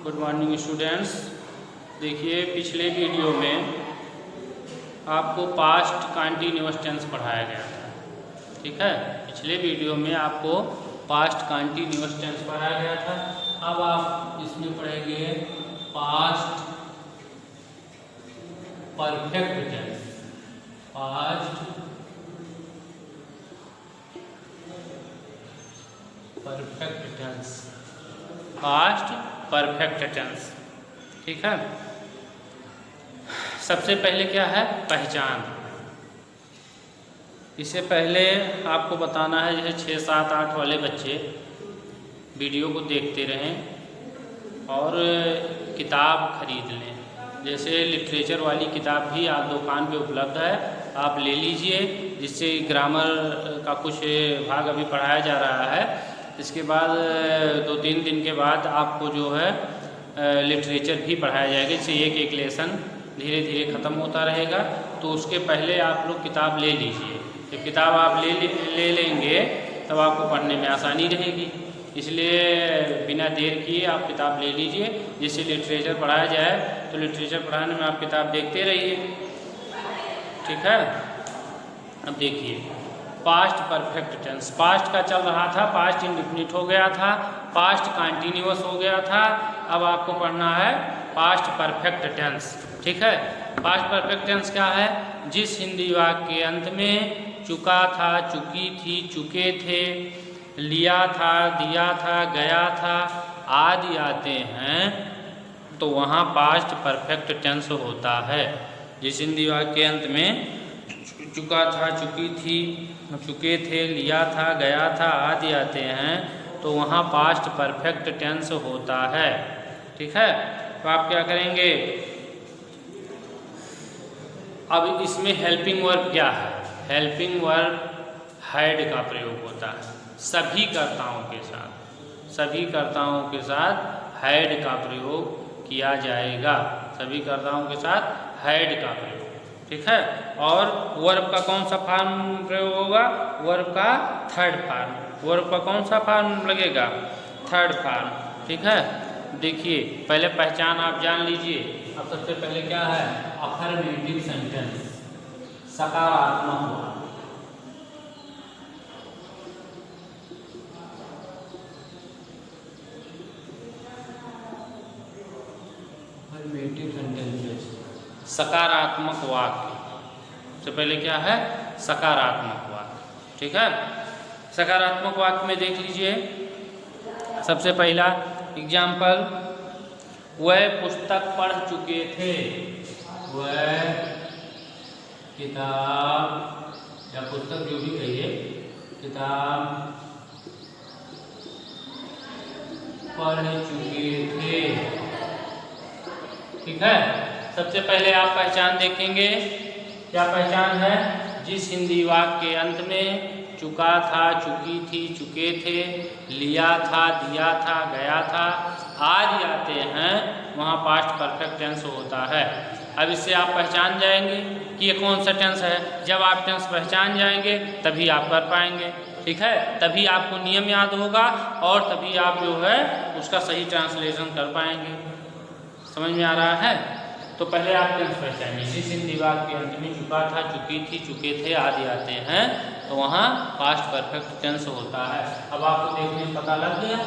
Good morning students. देखिए पिछले video में आपको पास्ट कंटिन्यूअस टेंस पढ़ाया गया था, ठीक है। पिछले वीडियो में आपको पास्ट कंटिन्यूअस टेंस पढ़ाया गया था। अब आप इसमें पढ़ेंगे past perfect tense. Past perfect tense, past perfect tense, ठीक है। सबसे पहले क्या है, पहचान। इससे पहले आपको बताना है, जैसे 6, 7, 8 वाले बच्चे वीडियो को देखते रहें और किताब खरीद लें। जैसे लिटरेचर वाली किताब भी आप दुकान पे उपलब्ध है, आप ले लीजिए, जिससे ग्रामर का कुछ भाग अभी पढ़ाया जा रहा है। इसके बाद 2-3 दिन के बाद आपको जो है लिटरेचर भी पढ़ाया जाएगा, जिससे एक लेसन धीरे धीरे ख़त्म होता रहेगा। तो उसके पहले आप लोग किताब ले लीजिए। जब किताब आप ले लेंगे तब आपको पढ़ने में आसानी रहेगी। इसलिए बिना देर किए आप किताब ले लीजिए, जिससे लिटरेचर पढ़ाया जाए। तो लिटरेचर पढ़ाने में आप किताब देखते रहिए, ठीक है। अब देखिए पास्ट परफेक्ट टेंस। पास्ट का चल रहा था, पास्ट इंडेफिनिट हो गया था, पास्ट कंटिन्यूअस हो गया था। अब आपको पढ़ना है पास्ट परफेक्ट टेंस, ठीक है। पास्ट परफेक्ट टेंस क्या है? जिस हिंदी वाक्य के अंत में चुका था, चुकी थी, चुके थे, लिया था, दिया था, गया था आदि आते हैं, तो वहाँ पास्ट परफेक्ट टेंस होता है। जिस हिंदी वाक्य के अंत में चुका था, चुकी थी, चुके थे, लिया था, गया था आदि आते हैं, तो वहाँ पास्ट परफेक्ट टेंस होता है, ठीक है। तो आप क्या करेंगे, अब इसमें हेल्पिंग वर्ब क्या है? हेल्पिंग वर्ब हैड का प्रयोग होता है सभी कर्ताओं के साथ। सभी कर्ताओं के साथ हैड का प्रयोग किया जाएगा। सभी कर्ताओं के साथ हैड का प्रयोग, ठीक है। और वर्ब का कौन सा फॉर्म प्रयोग होगा? वर्ब का थर्ड फॉर्म। वर्ब का कौन सा फॉर्म लगेगा? थर्ड फॉर्म, ठीक है। देखिए पहले पहचान आप जान लीजिए। अब सबसे पहले क्या है? अफर्मेटिव सेंटेंस, सकारात्मक वाक्य। अफर्मेटिव सेंटेंसेस, सकारात्मक वाक्य। सबसे पहले क्या है? सकारात्मक वाक्य, ठीक है। सकारात्मक वाक्य में देख लीजिए, सबसे पहला एग्जाम्पल, वह पुस्तक पढ़ चुके थे। वह किताब या पुस्तक जो भी कहिए, किताब पढ़ चुके थे, ठीक है। सबसे पहले आप पहचान देखेंगे, क्या पहचान है? जिस हिंदी वाक्य के अंत में चुका था, चुकी थी, चुके थे, लिया था, दिया था, गया था आदि आते हैं, वहाँ पास्ट परफेक्ट टेंस होता है। अब इससे आप पहचान जाएंगे कि ये कौन सा टेंस है। जब आप टेंस पहचान जाएंगे तभी आप कर पाएंगे, ठीक है। तभी आपको नियम याद होगा और तभी आप जो है उसका सही ट्रांसलेशन कर पाएंगे। समझ में आ रहा है? तो पहले आप टेंस पहचानिए। जिस हिंदी वाक्य के अंत में चुका था, चुकी थी, चुके थे आदि आते हैं, तो वहाँ पास्ट परफेक्ट टेंस होता है। अब आपको देखने में पता लग गया,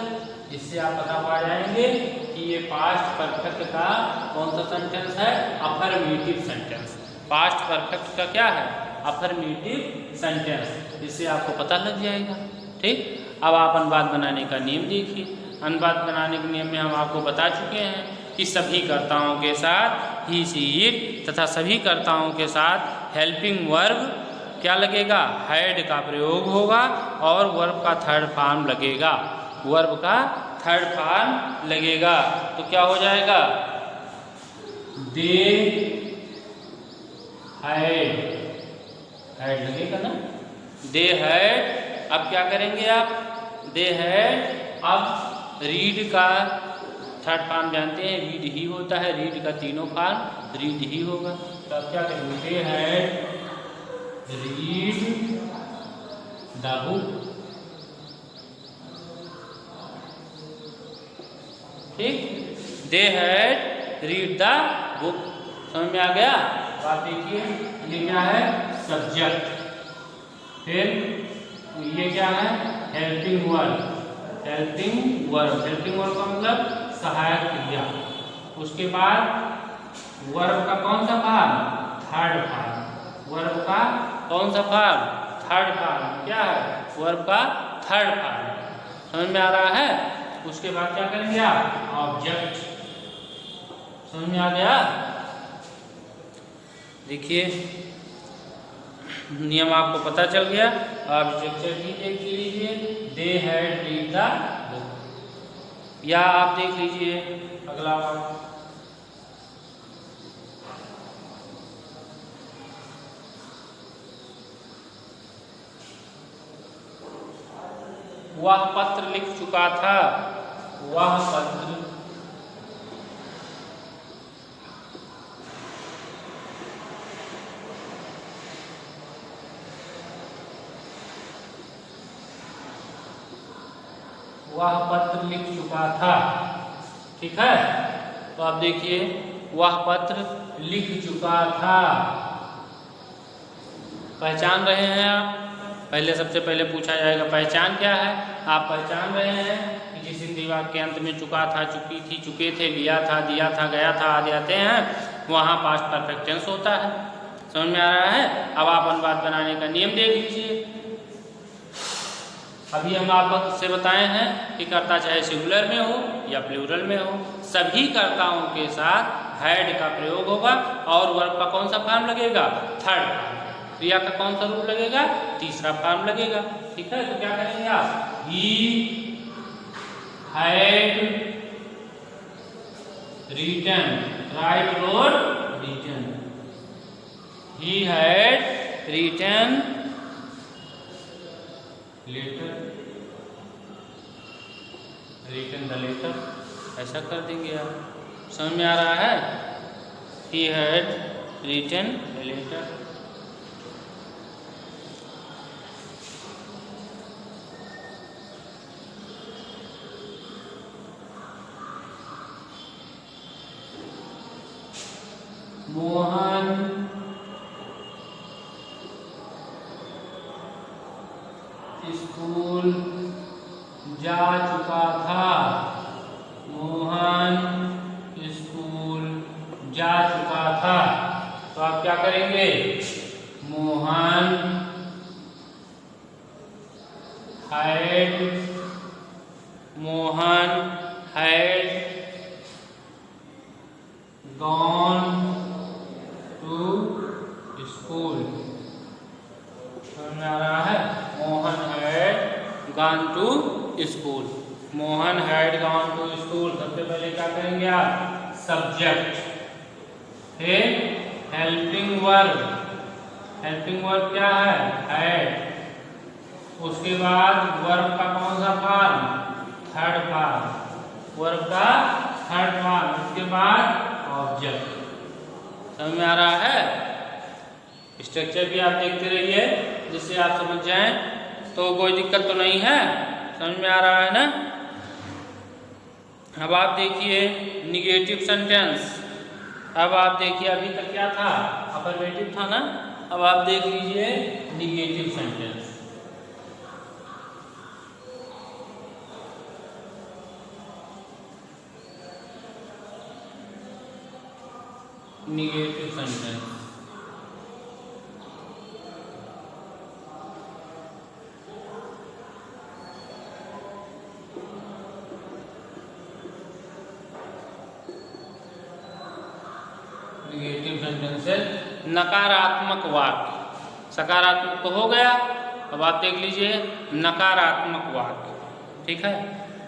इससे आप पता पा जाएंगे कि ये पास्ट परफेक्ट का कौन सा सेंटेंस है? Affirmative sentence. पास्ट परफेक्ट का क्या है? Affirmative sentence. इससे आपको पता लग जाएगा, ठीक। अब आप अनुवाद बनाने का नियम देखिए। अनुवाद बनाने के नियम में हम आपको बता चुके हैं कि सभी कर्ताओं के साथ ही, सी, इट तथा सभी कर्ताओं के साथ हेल्पिंग वर्ब क्या लगेगा? हैड का प्रयोग होगा और वर्ब का थर्ड फॉर्म लगेगा। वर्ब का थर्ड फॉर्म लगेगा तो क्या हो जाएगा? दे हैड, हैड लगेगा ना, दे हैड। अब क्या करेंगे आप? They had. अब रीड का थर्ड फॉर्म जानते हैं, रीड ही होता है। रीड का तीनों फॉर्म रीड ही होगा। तो अब क्या करेंगे? They had read the book, ठीक। They had read the book. समझ में आ गया? आप देखिए ये क्या है, सब्जेक्ट। फिर ये क्या है, helping verb. Helping verb, helping verb का मतलब सहायक क्रिया। उसके बाद वर्ब का कौन सा फॉर्म, थर्ड फॉर्म। वर्ब का कौन सा फॉर्म, थर्ड फॉर्म। क्या है, वर्ब का थर्ड फॉर्म। समझ में आ रहा है? उसके बाद क्या करेंगे आप, ऑब्जेक्ट। समझ में आ गया? देखिए नियम आपको पता चल गया। आप स्ट्रक्चर भी देख लीजिए, दे हैड रीड द बुक। या आप देख लीजिए अगला वाला, वह पत्र लिख चुका था। वह पत्र लिख चुका था। ठीक है, तो आप देखिए वह पत्र लिख चुका था। पहचान रहे हैं आप? पहले सबसे पहले पूछा जाएगा पहचान क्या है। आप पहचान रहे हैं कि किसी क्रिया के अंत में चुका था, चुकी थी, चुके थे, लिया था, दिया था, गया था आदि आते हैं, वहाँ पास्ट परफेक्ट टेंस होता है। समझ में आ रहा है? अब आप अनुवाद बनाने का नियम देख लीजिए। अभी हम आपसे बताए हैं कि कर्ता चाहे सिंगुलर में हो या प्लूरल में हो, सभी कर्ताओं के साथ हैड का प्रयोग होगा और वर्ब का कौन सा फॉर्म लगेगा, थर्ड फॉर्म। क्रिया का कौन सा रूप लगेगा, तीसरा फॉर्म लगेगा। ठीक है, तो क्या करेंगे आप, ही हैड रिटन, राइट और written. He had written letter, written the letter, ऐसा कर देंगे आप। समझ में आ रहा है? He had written the letter. Mohan school जा चुका था। मोहन स्कूल जा चुका था। तो आप क्या करेंगे, Mohan had gone to school. समझ में आ रहा है? Mohan had gone to school. Mohan had gone to school. सबसे पहले क्या करेंगे आप, सब्जेक्ट। फिर हेल्पिंग वर्ब। हेल्पिंग वर्ब क्या है, हैड। उसके बाद वर्ब का कौन सा फॉर्म, थर्ड फॉर्म। वर्ब का थर्ड फॉर्म। उसके बाद ऑब्जेक्ट। समझ में आ रहा है? स्ट्रक्चर भी आप देखते रहिए जिससे आप समझ जाएं, तो कोई दिक्कत तो नहीं है। समझ में आ रहा है ना? अब आप देखिए निगेटिव सेंटेंस। अब आप देखिए अभी तक क्या था, अफर्मेटिव था ना। अब आप देख लीजिए negative sentence. Negative sentence negative sentences नकारात्मक वाक्य। सकारात्मक तो हो गया, अब आप देख लीजिए नकारात्मक वाक्य। ठीक है,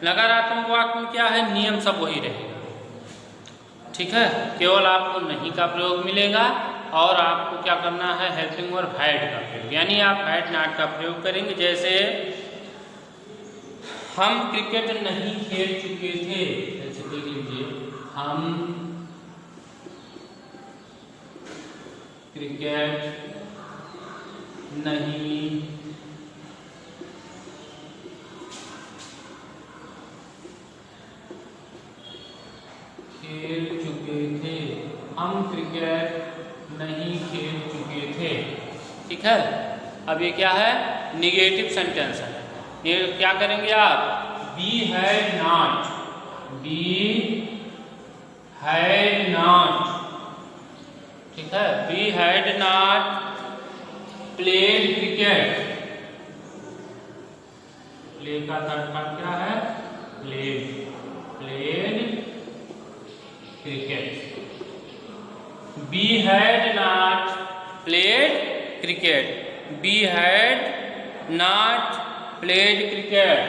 नकारात्मक वाक्य में क्या है, नियम सब वही रहेगा। ठीक है, केवल आपको नहीं का प्रयोग मिलेगा और आपको क्या करना है, हेल्पिंग वर्ब हैड का प्रयोग, यानी आप हैड नॉट का प्रयोग करेंगे। जैसे हम क्रिकेट नहीं खेल चुके थे, जैसे देख लीजिए हम क्रिकेट नहीं खेल चुके थे, हम क्रिकेट नहीं खेल चुके थे। ठीक है। अब ये क्या है, निगेटिव सेंटेंस है। ये क्या करेंगे आप, we had not, we had not, ठीक है, we had not played cricket. Play का थर्ड पार्ट क्या है, played, played cricket. We had not played cricket, we had not played cricket.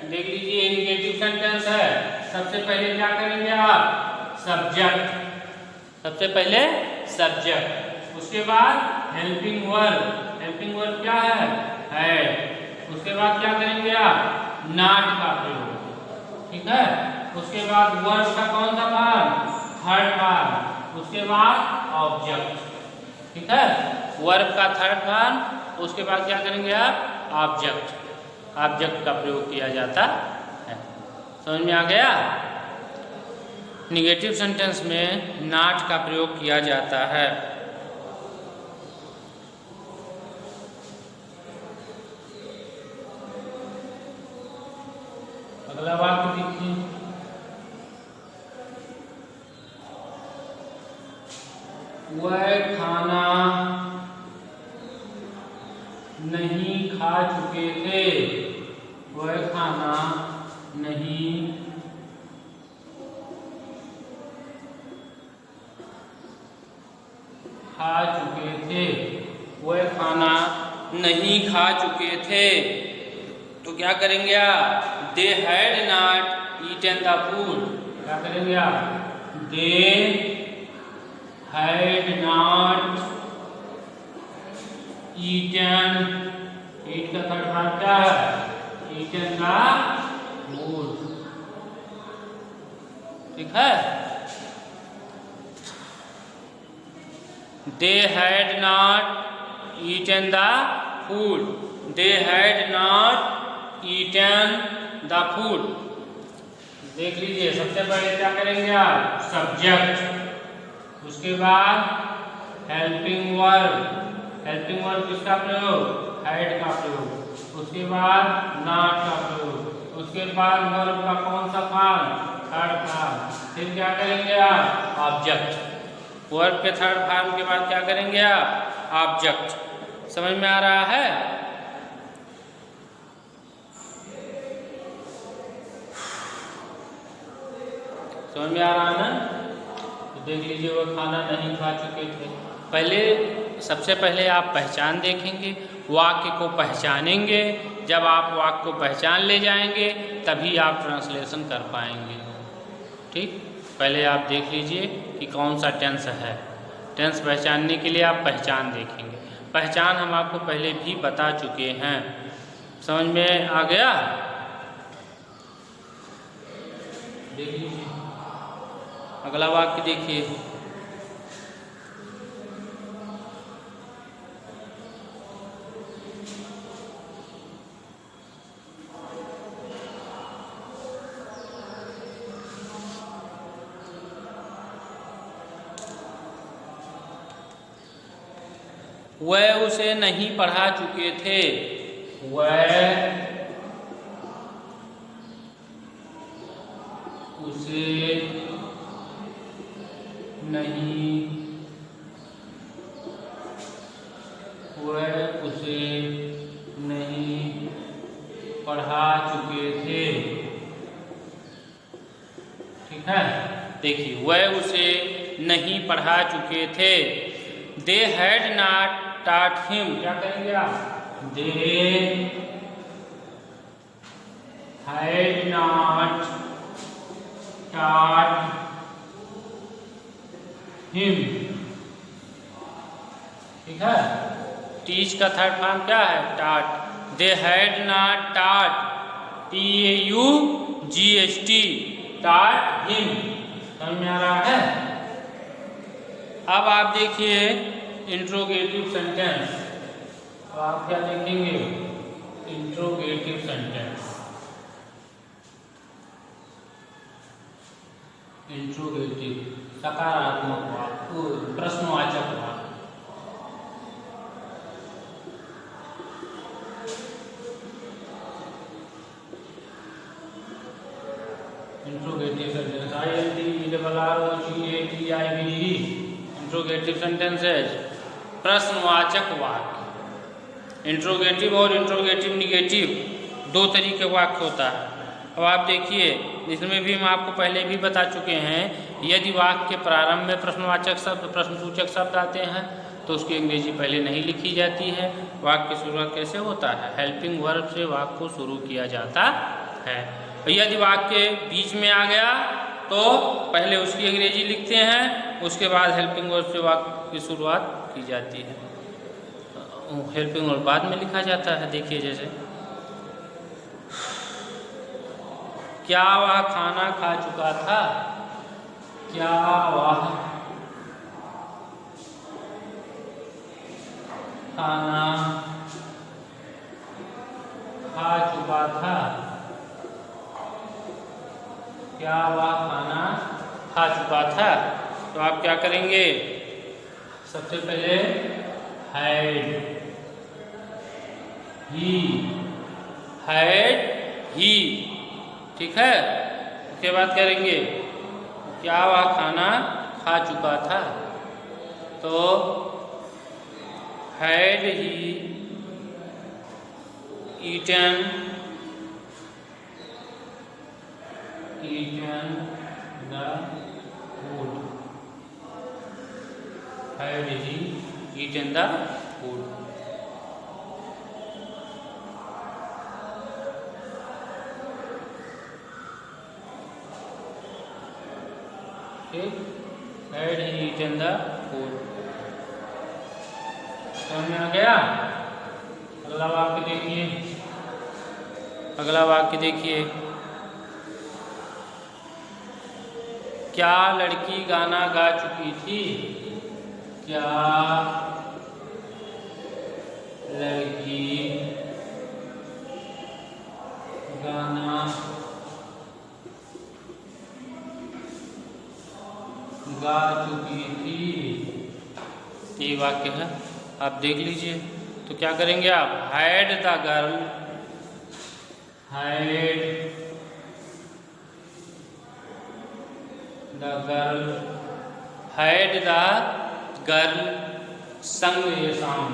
देख लीजिए निगेटिव सेंटेंस है। सबसे पहले क्या करेंगे आप, सब्जेक्ट, सबसे पहले सब्जेक्ट, उसके बाद हेल्पिंग वर्ब, हेल्पिंग वर्ब क्या है, उसके बाद क्या करेंगे आप, नॉट का प्रयोग। ठीक है। उसके बाद वर्ब का कौन सा पार्ट, थर्ड पार्ट, उसके बाद ऑब्जेक्ट। ठीक है, वर्ब का थर्ड पार्ट, उसके बाद क्या करेंगे आप, ऑब्जेक्ट, ऑब्जेक्ट का प्रयोग किया जाता है। समझ में आ गया। निगेटिव सेंटेंस में नॉट का प्रयोग किया जाता है। अगला वाक्य देखिए, वह खाना नहीं खा चुके थे, वह खाना नहीं खा चुके थे, वह खाना नहीं खा चुके थे। तो क्या करेंगे आप, they had not eaten the food, क्या करेंगे आप, they had not eaten, eat का थर्ड पार्ट क्या है, ईटन द फूड। ठीक है। They had not eaten the food, they had not eaten the food। देख लीजिए, सबसे पहले क्या करेंगे आप, सब्जेक्ट, उसके बाद हेल्पिंग वर्ब, हेल्पिंग वर्ब किसका प्रयोग, हैड का प्रयोग, उसके बाद नॉट का प्रयोग, उसके बाद वर्ब का कौन सा फॉर्म, थर्ड फॉर्म, फिर क्या करेंगे आप, ऑब्जेक्ट, वर्ब के थर्ड फॉर्म के बाद क्या करेंगे आप, ऑब्जेक्ट। समझ में आ रहा है। समझ में आ रहा है ना। तो देख लीजिए, वह खाना नहीं खा चुके थे। पहले, सबसे पहले आप पहचान देखेंगे, वाक्य को पहचानेंगे। जब आप वाक्य को पहचान ले जाएंगे तभी आप ट्रांसलेशन कर पाएंगे। ठीक, पहले आप देख लीजिए कि कौन सा टेंस है। टेंस पहचानने के लिए आप पहचान देखेंगे। पहचान हम आपको पहले भी बता चुके हैं। समझ में आ गया। देख लीजिए, अगला वाक्य देखिए, वह उसे नहीं पढ़ा चुके थे, वह उसे नहीं, वह उसे नहीं पढ़ा चुके थे। ठीक है। देखिए, वह उसे नहीं पढ़ा चुके थे। दे हैड नॉट taught him, क्या करेंगे आप, they had not taught him। ठीक है। टीच का थर्ड फॉर्म क्या है, taught। they had not taught, TAUGHT, taught him। समझ में आ रहा है। अब आप देखिए इंट्रोगेटिव सेंटेंस। तो आप क्या देखेंगे, इंट्रोगेटिव सेंटेंस। इंट्रोगेटिव सकारात्मक वाक्य, प्रश्नवाचक वाक्य। Interrogative sentence INTRROGATIVE interrogative sentences, प्रश्नवाचक वाक्य। इंट्रोगेटिव और इंट्रोगेटिव निगेटिव दो तरीके वाक्य होता है। अब आप देखिए, इसमें भी हम आपको पहले भी बता चुके हैं, यदि वाक्य के प्रारंभ में प्रश्नवाचक शब्द, प्रश्नसूचक शब्द आते हैं तो उसकी अंग्रेजी पहले नहीं लिखी जाती है। वाक्य की शुरुआत कैसे होता है? हेल्पिंग वर्ब से वाक्य को शुरू किया जाता है। यदि वाक्य बीच में आ गया तो पहले उसकी अंग्रेजी लिखते हैं, उसके बाद हेल्पिंग वर्ब से वाक्य की शुरुआत की जाती है। हेल्पिंग वर्ब बाद में लिखा जाता है। देखिए जैसे, क्या वह खाना खा चुका था? क्या वह खाना खा चुका था? क्या वह खाना खा चुका था? तो आप क्या करेंगे? सबसे पहले हैड ही, ठीक है। उसके बाद करेंगे, क्या वह खाना खा चुका था? तो had he eaten the food. Had he eaten the food. Had he eaten the food. समझ में आ गया? अगला वाक्य देखिए, अगला वाक्य देखिए, क्या लड़की गाना गा चुकी थी? क्या लड़की गाना गा चुकी थी? ये वाक्य है, आप देख लीजिए। तो क्या करेंगे आप? Had the girl, had the girl, had the girl संग ये सॉन्ग,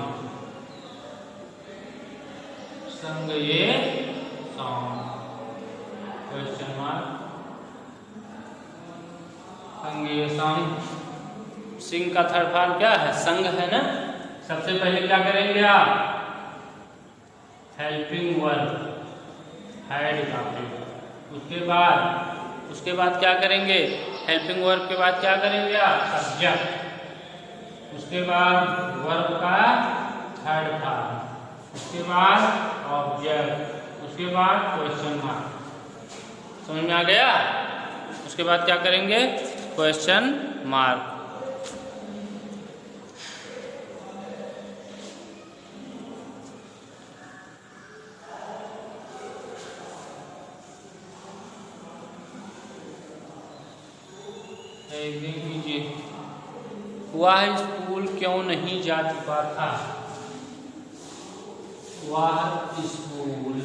संग ये सॉन्ग, क्वेश्चन मार्क, संग ये सॉन्ग। सिंग का थर्ड फॉर्म क्या है? संग है ना। सबसे पहले क्या करेंगे आप? हेल्पिंग वर्ब हैड का। उसके बाद क्या करेंगे? हेल्पिंग वर्ब के बाद क्या करेंगे आप? सब्जेक्ट। उसके बाद वर्ब का थर्ड फॉर्म, उसके बाद ऑब्जेक्ट, उसके बाद क्वेश्चन मार्क। समझ में आ गया? उसके बाद क्या करेंगे? Question mark. देख लीजिए, वह स्कूल क्यों नहीं जा चुका था? वह स्कूल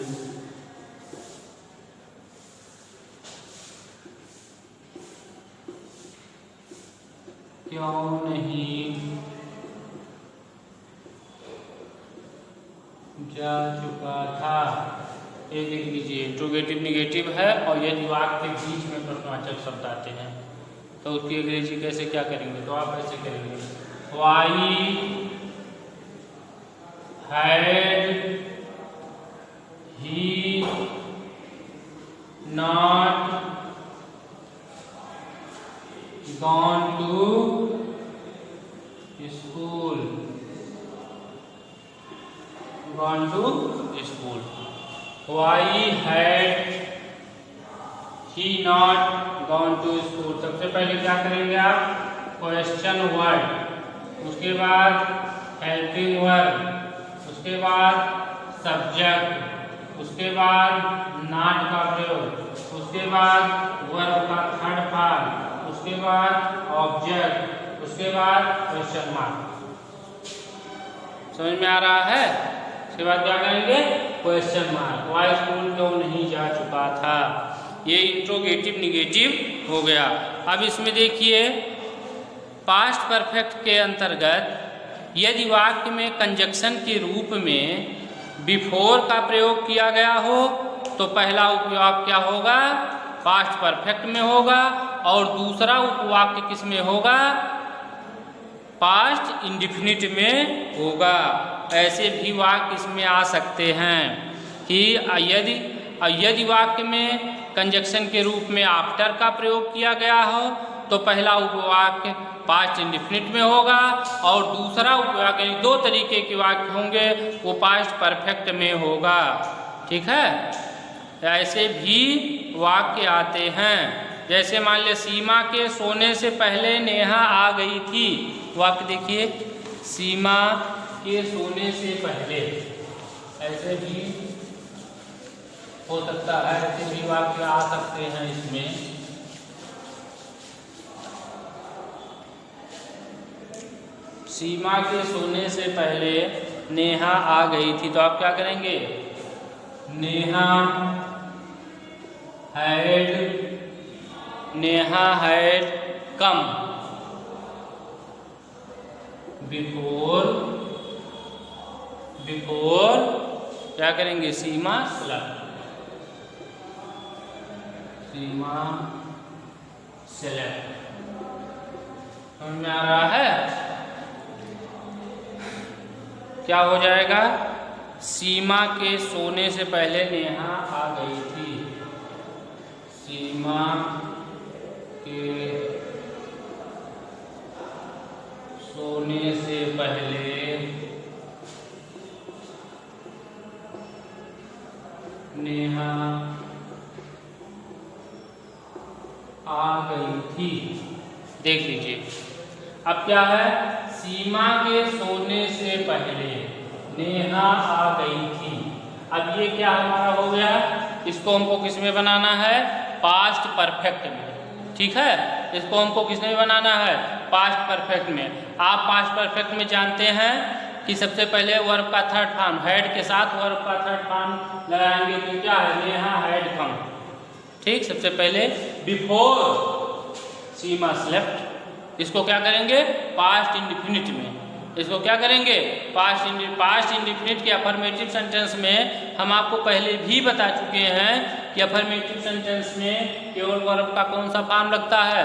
क्यों नहीं जा चुका था? ये देख लीजिए, इंट्रोगेटिव निगेटिव है और यदि वाक्य के बीच में प्रश्नवाचक शब्द आते हैं तो उसकी अंग्रेजी कैसे क्या करेंगे? तो आप ऐसे करेंगे, why had he not gone to school, gone to school. Why had he not gone to school. सबसे पहले क्या करेंगे आप? क्वेश्चन वर्ड, उसके बाद हेल्पिंग वर्ब, उसके बाद सब्जेक्ट, उसके बाद नॉट का प्रयोग, उसके बाद वर्ब का थर्ड फॉर्म, उसके बाद ऑब्जेक्ट, उसके बाद क्वेश्चन मार्क। समझ में आ रहा है? उसके बाद क्या करेंगे? Question mark. वह स्कूल क्यों नहीं जा चुका था। ये इंट्रोगेटिव निगेटिव हो गया। अब इसमें देखिए पास्ट परफेक्ट के अंतर्गत यदि वाक्य में कंजक्शन के रूप में बिफोर का प्रयोग किया गया हो तो पहला उपवाक्य क्या होगा? पास्ट परफेक्ट में होगा और दूसरा उपवाक्य किस में होगा? पास्ट इंडिफिनिट में होगा। ऐसे भी वाक्य इसमें आ सकते हैं कि यदि वाक्य में कंजक्शन के रूप में आफ्टर का प्रयोग किया गया हो तो पहला उपवाक्य पास्ट इंडिफिनिट में होगा और दूसरा उपवाक्य, दो तरीके के वाक्य होंगे, वो पास्ट परफेक्ट में होगा। ठीक है? ऐसे भी वाक्य आते हैं। जैसे मान लिया सीमा के सोने से पहले नेहा आ गई थी। वाक्य देखिए, सीमा के सोने से पहले, ऐसे भी हो सकता है, ऐसे भी वाक्य आ सकते हैं इसमें। सीमा के सोने से पहले नेहा आ गई थी तो आप क्या करेंगे? नेहा हैड कम बिफोर क्या करेंगे? सीमा सेलेक्ट। समझ में आ रहा है? क्या हो जाएगा? सीमा के सोने से पहले नेहा आ गई थी। सीमा के सोने से पहले नेहा आ गई थी। देख लीजिए, अब क्या है? सीमा के सोने से पहले नेहा आ गई थी। अब ये क्या हमारा हो गया? इसको हमको किस में बनाना है? पास्ट परफेक्ट में। ठीक है? इसको हमको किस में बनाना है? पास्ट परफेक्ट में। आप पास्ट परफेक्ट में जानते हैं कि सबसे पहले वर्ब का थर्ड फॉर्म, हैड के साथ वर्ब का थर्ड फॉर्म लगाएंगे तो क्या है? Neha had come. ठीक, सबसे पहले बिफोर सीमा स्लेप्ट, इसको क्या करेंगे? पास्ट इंडिफिनिट में। इसको क्या करेंगे? पास्ट इंडिफिनिट के अफर्मेटिव सेंटेंस में हम आपको पहले भी बता चुके हैं कि अफर्मेटिव सेंटेंस में केवल वर्ब का कौन सा फॉर्म लगता है?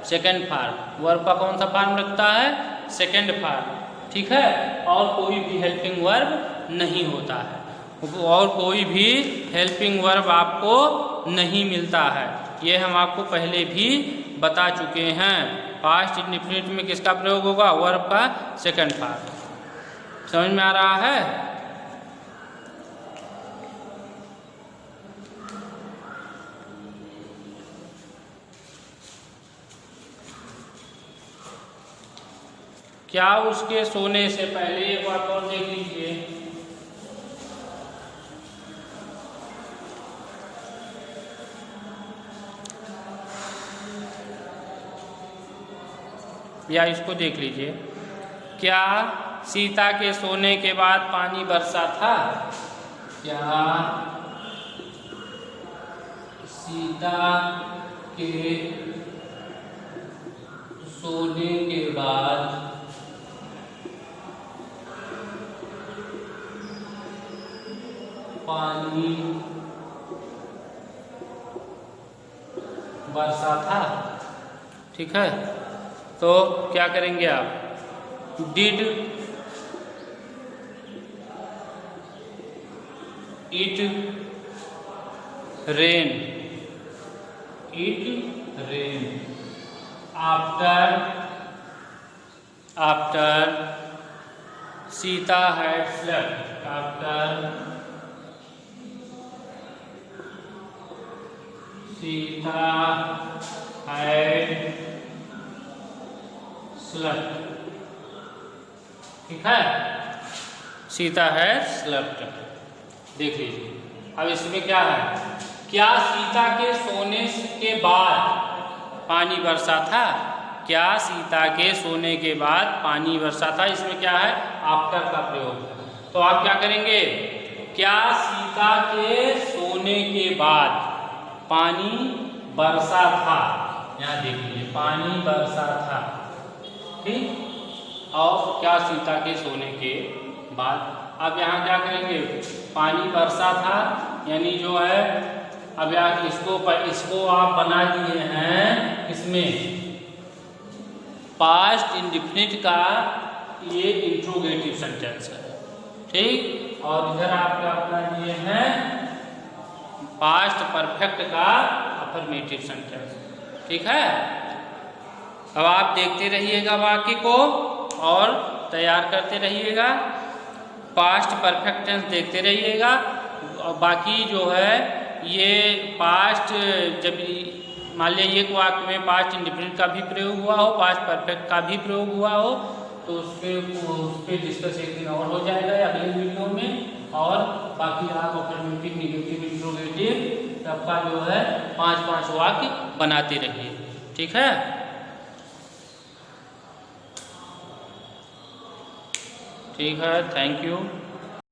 Second form. वर्ब का कौन सा फॉर्म लगता है? Second form. ठीक है? और कोई भी हेल्पिंग वर्ब नहीं होता है, और कोई भी हेल्पिंग वर्ब आपको नहीं मिलता है। ये हम आपको पहले भी बता चुके हैं। पास्ट इंडिफिनिट में किसका प्रयोग होगा? वर्ब का सेकंड फॉर्म। समझ में आ रहा है? क्या उसके सोने से पहले, एक बात और देख लीजिए, या इसको देख लीजिए, क्या सीता के सोने के बाद पानी बरसा था? क्या सीता के सोने के बाद पानी बरसा था? ठीक है? तो क्या करेंगे आप? Did it rain? After Sita had slept. After Sita had slept. ठीक है? Sita had slept. देख लीजिए, अब इसमें क्या है? क्या सीता के सोने के बाद पानी बरसा था। क्या सीता के सोने के बाद पानी बरसा था, इसमें क्या है, आफ्टर का प्रयोग है। तो आप क्या करेंगे, क्या सीता के सोने के बाद पानी बरसा था, यहाँ देख लीजिए पानी बरसा था, ठीक। और क्या सीता के सोने के बाद, अब यहाँ क्या करेंगे, पानी बरसा था यानी जो है, अब यहाँ इसको आप बना दिए हैं इसमें पास्ट इंडेफिनिट का ये इंट्रोगेटिव सेंटेंस है, ठीक। और इधर आप क्या बना दिए हैं, पास्ट परफेक्ट का अफर्मेटिव सेंटेंस, ठीक है। अब आप देखते रहिएगा वाक्य को और तैयार करते रहिएगा, पास्ट परफेक्ट टेंस देखते रहिएगा। और बाकी जो है ये पास्ट, जब मान लीजिए एक वाक्य में पास्ट इंडेफिनिट का भी प्रयोग हुआ हो, पास्ट परफेक्ट का भी प्रयोग हुआ हो, तो उस पर डिस्कस एक दिन और हो जाएगा अगले वीडियो में। और बाकी आप अफर्मेटिव, नेगेटिव, इंट्रोगेटिव सबका जो है 5-5 वाक्य बनाते रहिए, ठीक है। ठीक है, थैंक यू।